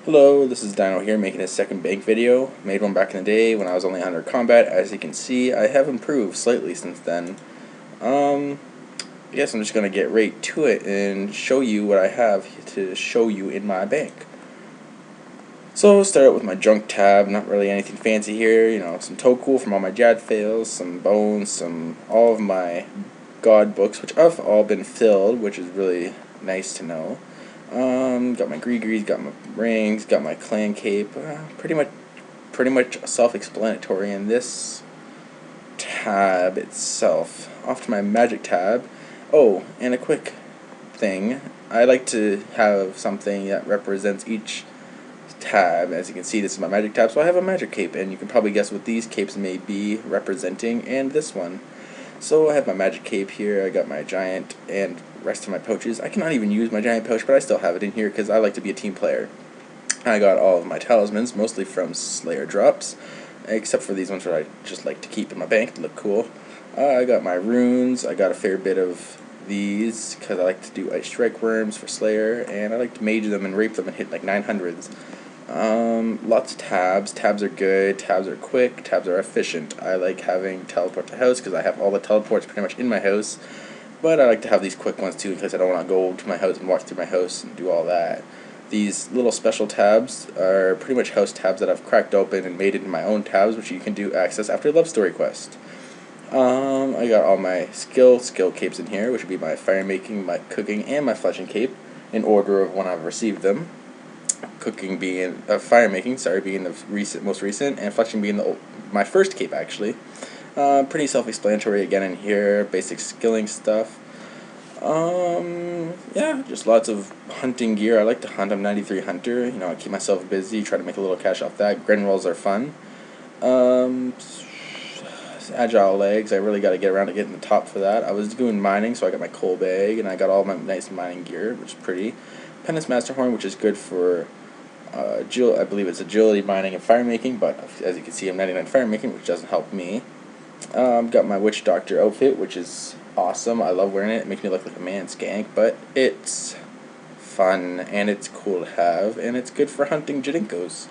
Hello, this is Dino here making a second bank video. Made one back in the day when I was only under combat. As you can see, I have improved slightly since then. I guess I'm just going to get right to it and show you what I have to show you in my bank. So, start out with my junk tab, not really anything fancy here, some Toku from all my Jad fails, some bones, all of my god books, which have all been filled, which is really nice to know. Got my Greegrees, got my rings, got my clan cape. Pretty much self-explanatory in this tab itself. Off to my magic tab. Oh, and a quick thing. I like to have something that represents each tab. As you can see, this is my magic tab, so I have a magic cape, and you can probably guess what these capes may be representing, and this one. So I have my magic cape here, I got my giant and rest of my pouches. I cannot even use my giant pouch, but I still have it in here because I like to be a team player. I got all of my talismans, mostly from Slayer drops, except for these ones that I just like to keep in my bank to look cool. I got my runes, I got a fair bit of these because I like to do ice strike worms for Slayer, and I like to mage them and rape them and hit like 900s. Lots of tabs. Tabs are good, tabs are quick, tabs are efficient. I like having teleport to house because I have all the teleports pretty much in my house, but I like to have these quick ones too because I don't want to go to my house and walk through my house and do all that. These little special tabs are pretty much house tabs that I've cracked open and made into my own tabs, which you can do access after Love Story Quest. I got all my skill capes in here, which would be my fire making, my cooking, and my fleshing cape, in order of when I've received them. Cooking being fire making, being the most recent, and fleshing being my first cape actually. Pretty self-explanatory again in here. Basic skilling stuff. Yeah, just lots of hunting gear. I like to hunt. I'm 93 hunter. I keep myself busy. Try to make a little cash off that. Gren rolls are fun. Agile legs. I really got to get around to getting the top for that. I was doing mining, so I got my coal bag, and I got all my nice mining gear, which is pretty. Penance Master Horn, which is good for I believe it's agility, mining, and fire making, but as you can see, I'm 99 fire making, which doesn't help me. Got my Witch Doctor outfit, which is awesome. I love wearing it. It makes me look like a man skank, but it's fun, and it's cool to have, and it's good for hunting Jadinkos.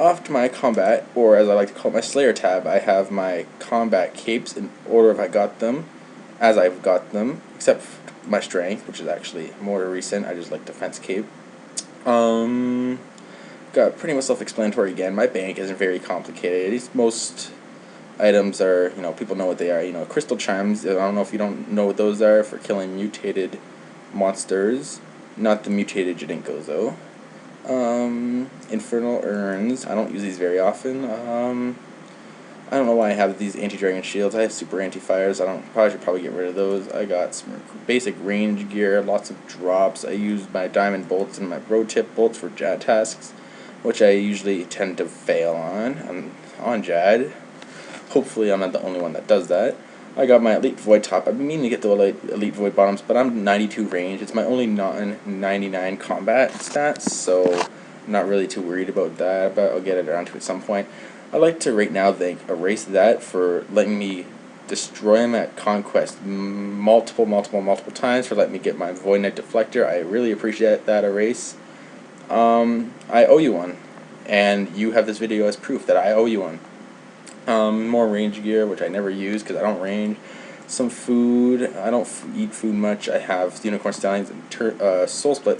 Off to my combat, or as I like to call it, my Slayer tab. I have my combat capes in order if I got them, as I've got them, except my strength, which is actually more recent. I just like defense cape. Got pretty much self-explanatory again. My bank isn't very complicated. Most items are, people know what they are. Crystal chimes. I don't know if you don't know what those are for killing mutated monsters. Not the mutated Jadinkos though. Infernal urns. I don't use these very often. I don't know why I have these anti-dragon shields. I have super anti-fires. Should probably get rid of those. I got some basic range gear, lots of drops. I use my diamond bolts and my bro tip bolts for Jad tasks, which I usually tend to fail on Jad. Hopefully I'm not the only one that does that. I got my Elite Void top. I've been meaning to get the Elite Void bottoms, but I'm 92 range. It's my only non-99 combat stats, so I'm not really too worried about that, but I'll get it around to it at some point. I'd like to right now erase that for letting me destroy him at Conquest multiple times, for letting me get my Void Knight Deflector. I really appreciate that erase. I owe you one, and you have this video as proof that I owe you one. More range gear, which I never use because I don't range. Some food. I don't eat food much. I have Unicorn Stallions and Soul Split,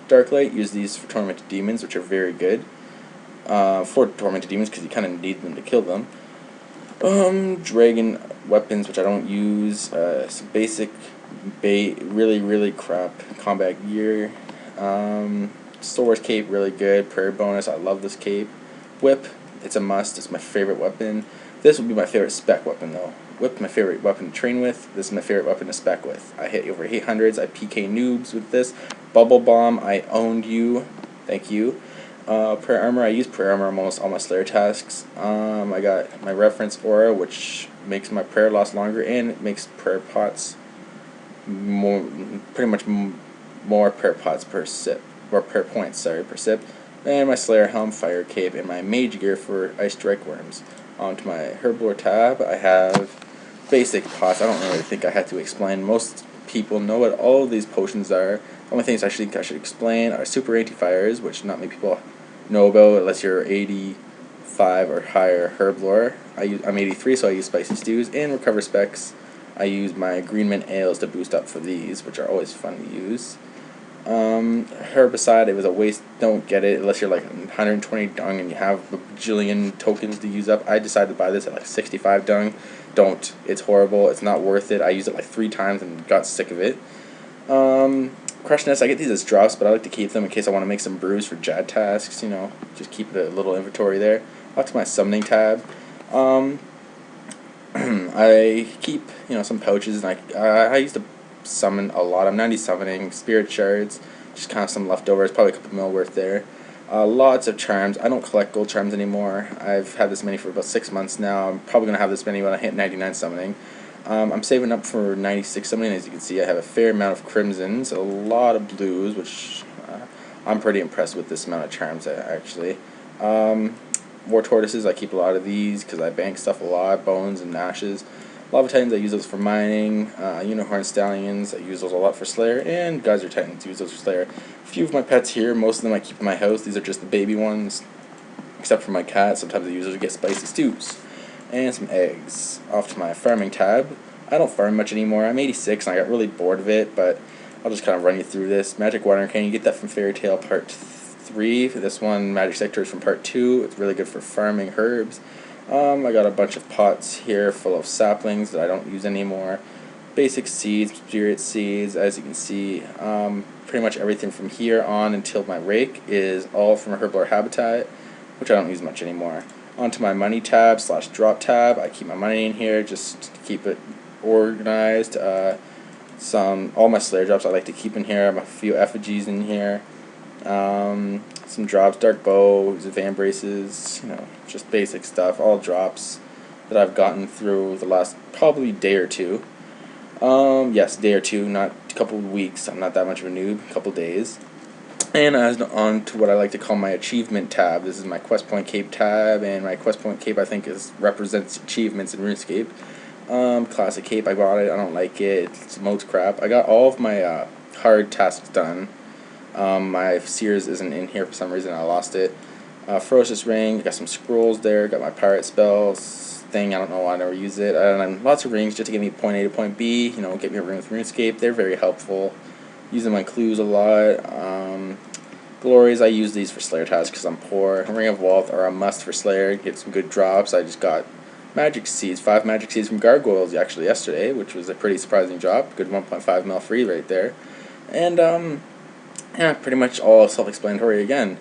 Darklight. Use these for Tormented Demons, which are very good. For Tormented Demons, because you kind of need them to kill them. Dragon weapons, which I don't use. Some basic, really crap combat gear. Sword cape, really good. Prayer bonus, I love this cape. Whip, it's a must. It's my favorite weapon. This would be my favorite spec weapon, though. Whip, my favorite weapon to train with. This is my favorite weapon to spec with. I hit over 800s. I PK noobs with this. Bubble Bomb, I owned you. Thank you. Prayer Armor, I use Prayer Armor on almost all my Slayer tasks. I got my Reference Aura, which makes my prayer last longer, and it makes prayer pots pretty much more prayer pots per sip. Or per points, per sip. And my Slayer Helm, Fire Cape, and my Mage Gear for Ice Strike Worms. Onto my Herblore tab, I have basic pots. I don't really think I had to explain. Most people know what all of these potions are. The only things I think I should explain are super anti-fires, which not many people know about unless you're 85 or higher herb lore. I'm 83, so I use spicy stews, and recover specs. I use my green mint ales to boost up for these, which are always fun to use. Herbicide, it was a waste. Don't get it unless you're like 120 dung and you have a bajillion tokens to use up. I decided to buy this at like 65 dung. Don't. It's horrible. It's not worth it. I used it like 3 times and got sick of it. Crushness, I get these as drops, but I like to keep them in case I want to make some brews for Jad tasks, you know, just keep a little inventory there. Back to my summoning tab. I keep, you know, some pouches, and I used to summon a lot. I'm 90 summoning, spirit shards, just kind of some leftovers, probably a couple mil worth there. Lots of charms. I don't collect gold charms anymore. I've had this many for about 6 months now. I'm probably going to have this many when I hit 99 summoning. I'm saving up for 96 summoning. As you can see, I have a fair amount of crimsons, a lot of blues, which I'm pretty impressed with this amount of charms, actually. War tortoises, I keep a lot of these because I bank stuff a lot, bones and ashes. Lava titans, I use those for mining. Unicorn stallions, I use those a lot for Slayer, and geyser titans, use those for Slayer. A few of my pets here, most of them I keep in my house. These are just the baby ones, except for my cat. Sometimes I use those to get spicy stews. And some eggs. Off to my farming tab. I don't farm much anymore. I'm 86 and I got really bored of it, but I'll just kind of run you through this. Magic watering can, you get that from Fairy Tale Part 3. For this one, Magic Sector is from Part 2. It's really good for farming herbs. I got a bunch of pots here full of saplings that I don't use anymore. Basic seeds, spirit seeds, as you can see. Pretty much everything from here on until my rake is all from Herblore Habitat, which I don't use much anymore. Onto my money tab / drop tab. I keep my money in here just to keep it organized. All my Slayer drops I like to keep in here. I have a few effigies in here. Some drops, dark bow, van braces, you know, just basic stuff. All drops that I've gotten through the last probably day or two. Yes, day or two, not a couple of weeks. I'm not that much of a noob. A couple days. And on to what I like to call my achievement tab. This is my Quest Point Cape tab, and my Quest Point Cape I think represents achievements in RuneScape. Classic cape, I bought it. I don't like it. It's most crap. I got all of my hard tasks done. My Sears isn't in here for some reason. I lost it. Ferocious Ring. Got some scrolls there. Got my pirate spells thing. I don't know why I never use it. And lots of rings just to get me point A to point B. You know, get me a ring with RuneScape. They're very helpful. Using my clues a lot. Glories, I use these for Slayer tasks because I'm poor. Ring of Wealth are a must for Slayer. Get some good drops. I just got magic seeds, 5 magic seeds from Gargoyles actually yesterday, which was a pretty surprising drop. Good 1.5 mil free right there. And yeah, pretty much all self-explanatory again.